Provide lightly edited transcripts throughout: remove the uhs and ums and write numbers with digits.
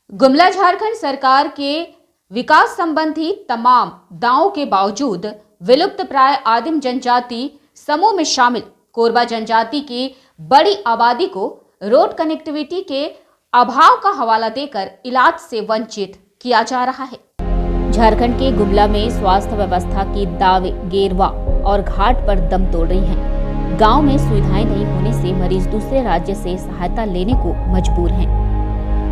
गुमला झारखंड सरकार के विकास संबंधी तमाम दावों के बावजूद विलुप्त प्राय आदिम जनजाति समूह में शामिल कोरबा जनजाति की बड़ी आबादी को रोड कनेक्टिविटी के अभाव का हवाला देकर इलाज से वंचित किया जा रहा है। झारखंड के गुमला में स्वास्थ्य व्यवस्था की दावे गेरवा और घाट पर दम तोड़ रही हैं। गांव में सुविधाएं नहीं होने से मरीज दूसरे राज्य से सहायता लेने को मजबूर हैं।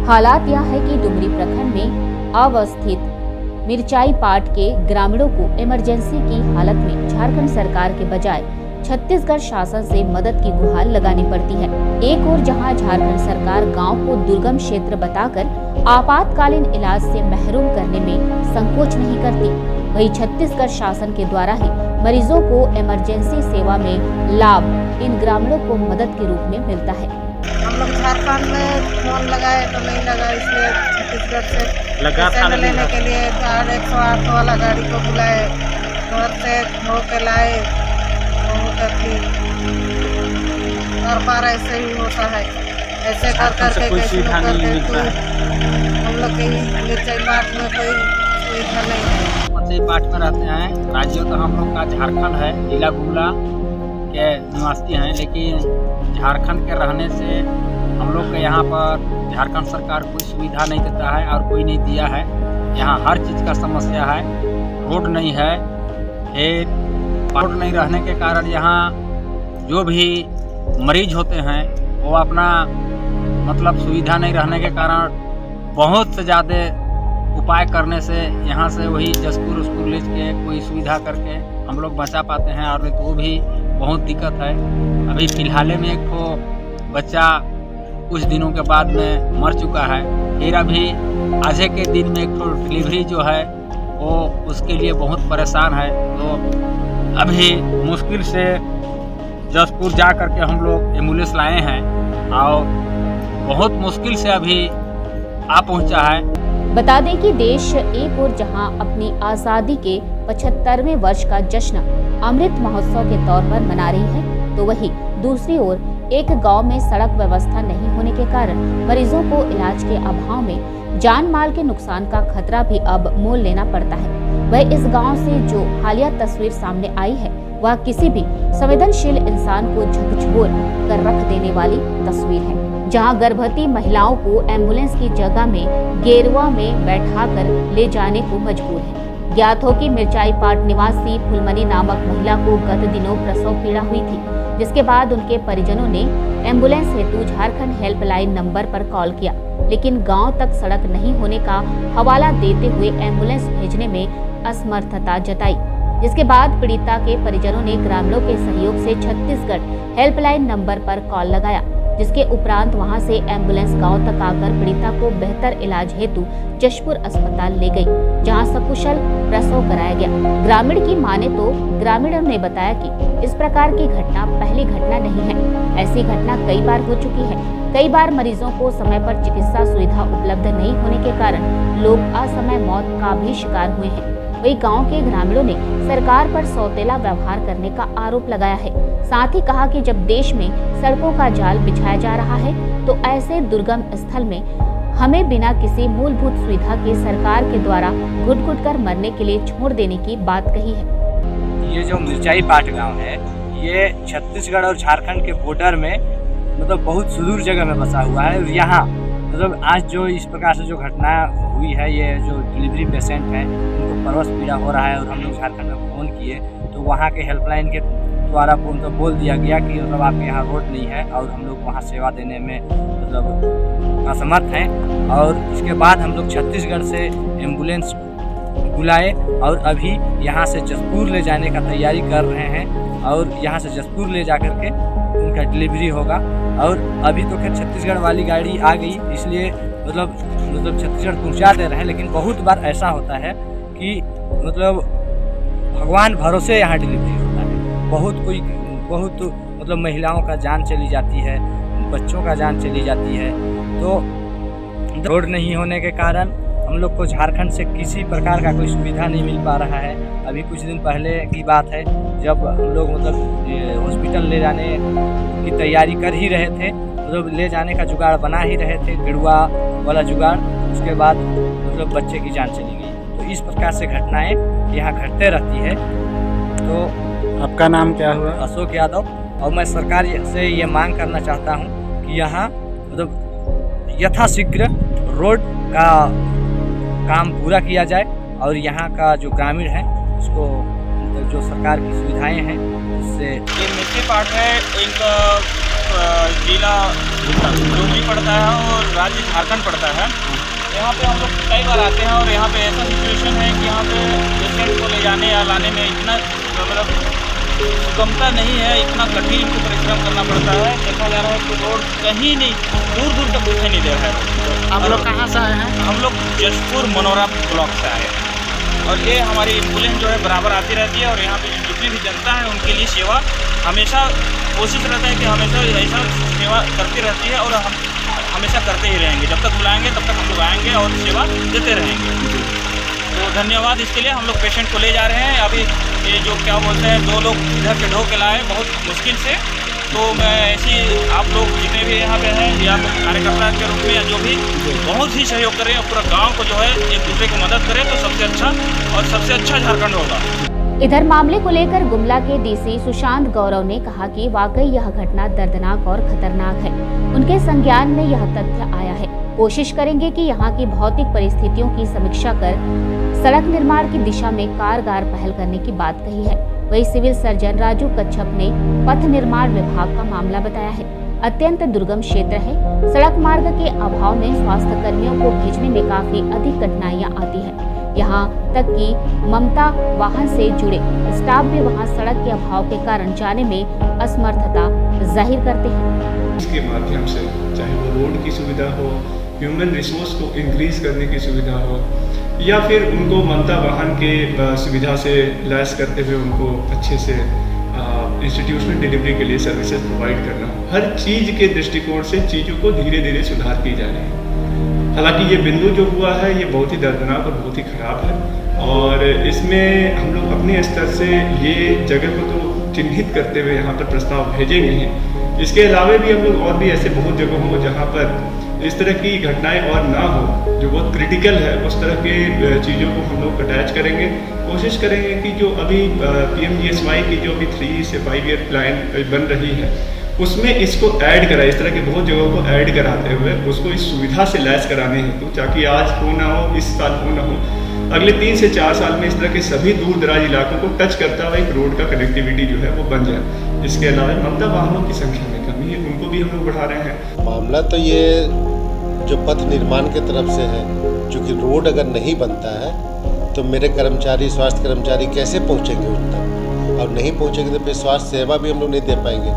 हालात यह है कि डुमरी प्रखंड में अवस्थित मिर्चाई पाट के ग्रामीणों को इमरजेंसी की हालत में झारखंड सरकार के बजाय छत्तीसगढ़ शासन से मदद की गुहार लगानी पड़ती है। एक ओर जहां झारखंड सरकार गांव को दुर्गम क्षेत्र बताकर आपातकालीन इलाज से महरूम करने में संकोच नहीं करती, वहीं छत्तीसगढ़ शासन के द्वारा ही मरीजों को इमरजेंसी सेवा में लाभ इन ग्रामीणों को मदद के रूप में मिलता है। हम लोग झारखंड में फोन लगाए तो नहीं लगा, इसलिए छत्तीसगढ़ से पेशेंट लेने के लिए 108 वाला गाड़ी को बुलाए, घर से हो के लाए, और बार ऐसे ही होता है। ऐसे कर करके कैसे करके हम लोग के मिर्चाई पाट में कोई सुविधा नहीं है। मिर्चाई पाट में रहते हैं। राज्य तो हम लोग का झारखंड है, जिला गुमला के निवासी हैं, लेकिन झारखंड के रहने से हम लोग के यहाँ पर झारखंड सरकार कोई सुविधा नहीं देता है और कोई नहीं दिया है। यहाँ हर चीज़ का समस्या है, रोड नहीं है, रोड नहीं रहने के कारण यहाँ जो भी मरीज होते हैं वो अपना मतलब सुविधा नहीं रहने के कारण बहुत से ज़्यादा उपाय करने से यहाँ से वही जसपुर उसपुर ले के कोई सुविधा करके हम लोग बचा पाते हैं, और तो भी बहुत दिक्कत है। अभी फिलहाल में एक तो बच्चा कुछ दिनों के बाद में मर चुका है, फिर अभी आज के दिन में एक तो डिलीवरी जो है वो उसके लिए बहुत परेशान है। तो अभी मुश्किल से जसपुर जा करके हम लोग एम्बुलेंस लाए हैं और बहुत मुश्किल से अभी आ पहुंचा है। बता दें कि देश एक ओर जहां अपनी आज़ादी के 75वें वर्ष का जश्न अमृत महोत्सव के तौर पर मना रही है, तो वहीं दूसरी ओर एक गांव में सड़क व्यवस्था नहीं होने के कारण मरीजों को इलाज के अभाव में जान माल के नुकसान का खतरा भी अब मोल लेना पड़ता है। वह इस गांव से जो हालिया तस्वीर सामने आई है वह किसी भी संवेदनशील इंसान को झकझोर कर रख देने वाली तस्वीर है, जहां गर्भवती महिलाओं को एम्बुलेंस की जगह में गेरुआ में बैठाकर ले जाने को मजबूर है। ज्ञात हो कि मिर्चाई पाट निवासी फुलमनी नामक महिला को गत दिनों प्रसव पीड़ा हुई थी, जिसके बाद उनके परिजनों ने एम्बुलेंस हेतु झारखंड हेल्पलाइन नंबर पर कॉल किया, लेकिन गांव तक सड़क नहीं होने का हवाला देते हुए एम्बुलेंस भेजने में असमर्थता जताई, जिसके बाद पीड़िता के परिजनों ने ग्रामीणों के सहयोग से छत्तीसगढ़ हेल्पलाइन नंबर पर कॉल लगाया, जिसके उपरांत वहां से एम्बुलेंस गांव तक आकर पीड़िता को बेहतर इलाज हेतु जशपुर अस्पताल ले गई, जहां सकुशल प्रसव कराया गया। ग्रामीण की माने तो ग्रामीणों ने बताया कि इस प्रकार की घटना पहली घटना नहीं है, ऐसी घटना कई बार हो चुकी है। कई बार मरीजों को समय पर चिकित्सा सुविधा उपलब्ध नहीं होने के कारण लोग असमय मौत का भी शिकार हुए हैं। वही गांव के ग्रामीणों ने सरकार पर सौतेला व्यवहार करने का आरोप लगाया है। साथ ही कहा कि जब देश में सड़कों का जाल बिछाया जा रहा है तो ऐसे दुर्गम स्थल में हमें बिना किसी मूलभूत सुविधा के सरकार के द्वारा घुट-घुट कर मरने के लिए छोड़ देने की बात कही है। ये जो मिर्चाई पाट गाँव है, ये छत्तीसगढ़ और झारखंड के बॉर्डर में मतलब बहुत सुदूर जगह में बसा हुआ है। और यहाँ मतलब आज जो इस प्रकार से जो घटना हुई है, ये जो डिलीवरी पेशेंट है उनको प्रसव पीड़ा हो रहा है, और हम लोग झारखंड में फ़ोन किए तो वहाँ के हेल्पलाइन के द्वारा उनको बोल दिया गया कि मतलब आपके यहाँ रोड नहीं है और हम लोग वहाँ सेवा देने में मतलब असमर्थ हैं। और इसके बाद हम लोग छत्तीसगढ़ से एम्बुलेंस बुलाए और अभी यहाँ से जसपुर ले जाने का तैयारी कर रहे हैं, और यहाँ से जसपुर ले जा कर के उनका डिलीवरी होगा। और अभी तो खैर छत्तीसगढ़ वाली गाड़ी आ गई, इसलिए मतलब छत्तीसगढ़ पहुँचा दे रहे हैं। लेकिन बहुत बार ऐसा होता है कि मतलब भगवान भरोसे यहाँ डिलीवरी होता है। बहुत मतलब महिलाओं का जान चली जाती है, बच्चों का जान चली जाती है। तो रोड नहीं होने के कारण हम लोग को झारखंड से किसी प्रकार का कोई सुविधा नहीं मिल पा रहा है। अभी कुछ दिन पहले की बात है, जब हम लोग मतलब हॉस्पिटल ले जाने की तैयारी कर ही रहे थे, मतलब ले जाने का जुगाड़ बना ही रहे थे, गेरुआ वाला जुगाड़, उसके बाद मतलब बच्चे की जान चली गई। तो इस प्रकार से घटनाएं यहाँ घटते रहती है। तो आपका नाम क्या हुआ? अशोक यादव। और मैं सरकार से ये मांग करना चाहता हूँ कि यहाँ मतलब यथाशीघ्र रोड का काम पूरा किया जाए और यहाँ का जो ग्रामीण है उसको जो सरकार की सुविधाएं हैं उससे। ये मिट्टी पार्ट है, इनका जिला जोगी पड़ता है और राज्य झारखंड पड़ता है। यहाँ पे हम लोग कई बार आते हैं और यहाँ पे ऐसा सिचुएशन है कि यहाँ पे पेशेंट को ले जाने या लाने में इतना मतलब सुगमता नहीं है, इतना कठिन इनको परिश्रम करना पड़ता है। देखा जा रहा है कि रोड कहीं नहीं, दूर दूर तक दिखाई नहीं दे रहा है। आप लोग कहाँ से आए हैं? हम लोग जशपुर मनोरा ब्लॉक से आए हैं और ये हमारी एम्बुलेंस जो है बराबर आती रहती है और यहाँ पे जितनी भी जनता है उनके लिए सेवा हमेशा कोशिश रहता है कि हमेशा ऐसा सेवा करती रहती है और हम हमेशा करते ही रहेंगे। जब तक बुलाएंगे तब तक हम लोग आएंगे और सेवा देते रहेंगे। तो धन्यवाद इसके लिए। हम लोग पेशेंट को ले जा रहे हैं। अभी ये जो क्या बोलते हैं 2 लोग इधर से ढो के लाए बहुत मुश्किल से। तो मैं ऐसी आप लोग जितने भी यहाँ पे हैं या तो कार्यकर्ता के रूप में या जो भी बहुत ही सहयोग करें और पूरा गांव को जो है एक दूसरे की मदद करें तो सबसे अच्छा और सबसे अच्छा झारखंड होगा। इधर मामले को लेकर गुमला के डीसी सुशांत गौरव ने कहा कि वाकई यह घटना दर्दनाक और खतरनाक है। उनके संज्ञान में यह तथ्य आया है। कोशिश करेंगे कि यहाँ की भौतिक परिस्थितियों की समीक्षा कर सड़क निर्माण की दिशा में कारगर पहल करने की बात कही है। वहीं सिविल सर्जन राजू कच्छप ने पथ निर्माण विभाग का मामला बताया है। अत्यंत दुर्गम क्षेत्र है। सड़क मार्ग के अभाव में स्वास्थ्य कर्मियों को भेजने में काफी अधिक कठिनाइयां आती है। यहाँ तक कि ममता वाहन से जुड़े स्टाफ भी वहाँ सड़क के अभाव के कारण जाने में असमर्थता जाहिर करते हैं। इसके माध्यम से चाहे वो रोड की सुविधा हो, ह्यूमन रिसोर्स को इंक्रीज करने की सुविधा हो या फिर उनको ममता वाहन के सुविधा से लैस करते हुए उनको अच्छे से इंस्टीट्यूशनल डिलीवरी के लिए सर्विसेज प्रोवाइड करना, हर चीज़ के दृष्टिकोण से चीज़ों को धीरे धीरे सुधार की जा रही है। हालांकि ये बिंदु जो हुआ है ये बहुत ही दर्दनाक और बहुत ही ख़राब है और इसमें हम लोग अपने स्तर से ये जगह को तो चिन्हित करते हुए यहाँ पर प्रस्ताव भेजेंगे हैं। इसके अलावा भी हम लोग और भी ऐसे बहुत जगहों को जहाँ पर इस तरह की घटनाएं और ना हो, जो बहुत क्रिटिकल है, उस तरह के चीज़ों को हम लोग अटैच करेंगे। कोशिश करेंगे कि जो अभी PMGSY की जो अभी 3 से 5 ईयर प्लान बन रही है उसमें इसको ऐड कराए, इस तरह के बहुत जगहों को ऐड कराते हुए उसको इस सुविधा से लैस कराने हेतु, ताकि आज हो ना हो, इस साल हो ना हो, अगले 3 से 4 साल में इस तरह के सभी दूर दराज इलाकों को टच करता हुआ एक रोड का कनेक्टिविटी जो है वो बन जाए। इसके अलावा ममता वाहनों की संख्या में कमी है, उनको भी हम लोग बढ़ा रहे हैं। मामला तो ये जो पथ निर्माण की तरफ से है, चूँकि रोड अगर नहीं बनता है तो मेरे कर्मचारी, स्वास्थ्य कर्मचारी कैसे पहुँचेंगे उन तक, और नहीं पहुँचेंगे तो फिर स्वास्थ्य सेवा भी हम लोग नहीं दे पाएंगे।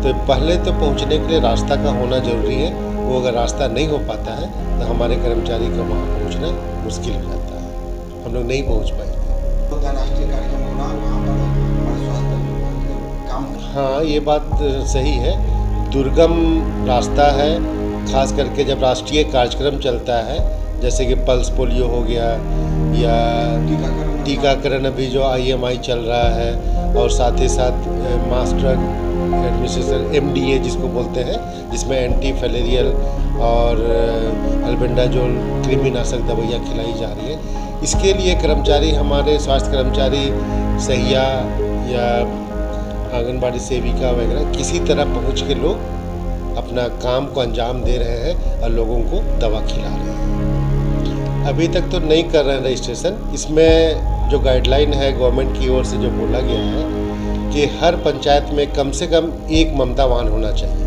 तो पहले तो पहुंचने के लिए रास्ता का होना जरूरी है। वो अगर रास्ता नहीं हो पाता है तो हमारे कर्मचारी का वहाँ पहुंचना मुश्किल हो जाता है, हम लोग नहीं पहुंच पाएंगे। राष्ट्रीय कार्यक्रम होना वहाँ पर स्वास्थ्य काम। हाँ, ये बात सही है। दुर्गम रास्ता है, खास करके जब राष्ट्रीय कार्यक्रम चलता है, जैसे कि पल्स पोलियो हो गया या टीकाकरण अभी जो IMI चल रहा है, और साथ ही साथ मास ड्रग एडमिनिस्ट्रेशन MDA जिसको बोलते हैं, जिसमें एंटी फैलेरियल और अल्बेंडाजोल कृमिनाशक दवाइयाँ खिलाई जा रही है। इसके लिए कर्मचारी, हमारे स्वास्थ्य कर्मचारी, सहिया या आंगनबाड़ी सेविका वगैरह किसी तरह पहुँच के लोग अपना काम को अंजाम दे रहे हैं और लोगों को दवा खिला रहे हैं। अभी तक तो नहीं कर रहे हैं रजिस्ट्रेशन। इसमें जो गाइडलाइन है गवर्नमेंट की ओर से जो बोला गया है कि हर पंचायत में कम से कम एक ममता वाहन होना चाहिए,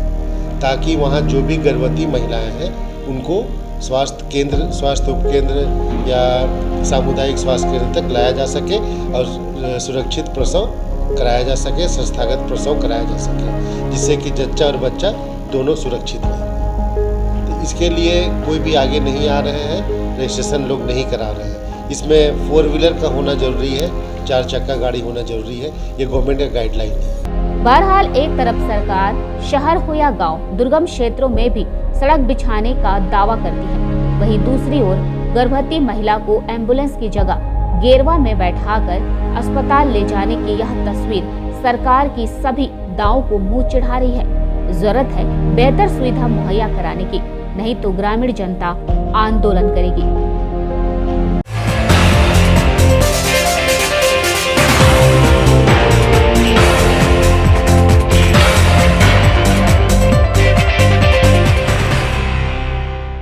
ताकि वहाँ जो भी गर्भवती महिलाएं हैं उनको स्वास्थ्य केंद्र, स्वास्थ्य उपकेंद्र या सामुदायिक स्वास्थ्य केंद्र तक लाया जा सके और सुरक्षित प्रसव कराया जा सके, संस्थागत प्रसव कराया जा सके, जिससे कि जच्चा और बच्चा दोनों सुरक्षित रहें। तो इसके लिए कोई भी आगे नहीं आ रहे हैं, रजिस्ट्रेशन लोग नहीं करा रहे हैं। इसमें 4 व्हीलर का होना जरूरी है, 4 चक्का गाड़ी होना जरूरी है, ये गवर्नमेंट का गाइडलाइन है। बहरहाल एक तरफ सरकार शहर हो या गांव, दुर्गम क्षेत्रों में भी सड़क बिछाने का दावा करती है, वहीं दूसरी ओर गर्भवती महिला को एम्बुलेंस की जगह गेरवा में बैठाकर अस्पताल ले जाने की यह तस्वीर सरकार की सभी दावों को मुंह चिढ़ा रही है। जरूरत है बेहतर सुविधा मुहैया कराने की, नहीं तो ग्रामीण जनता आंदोलन करेगी।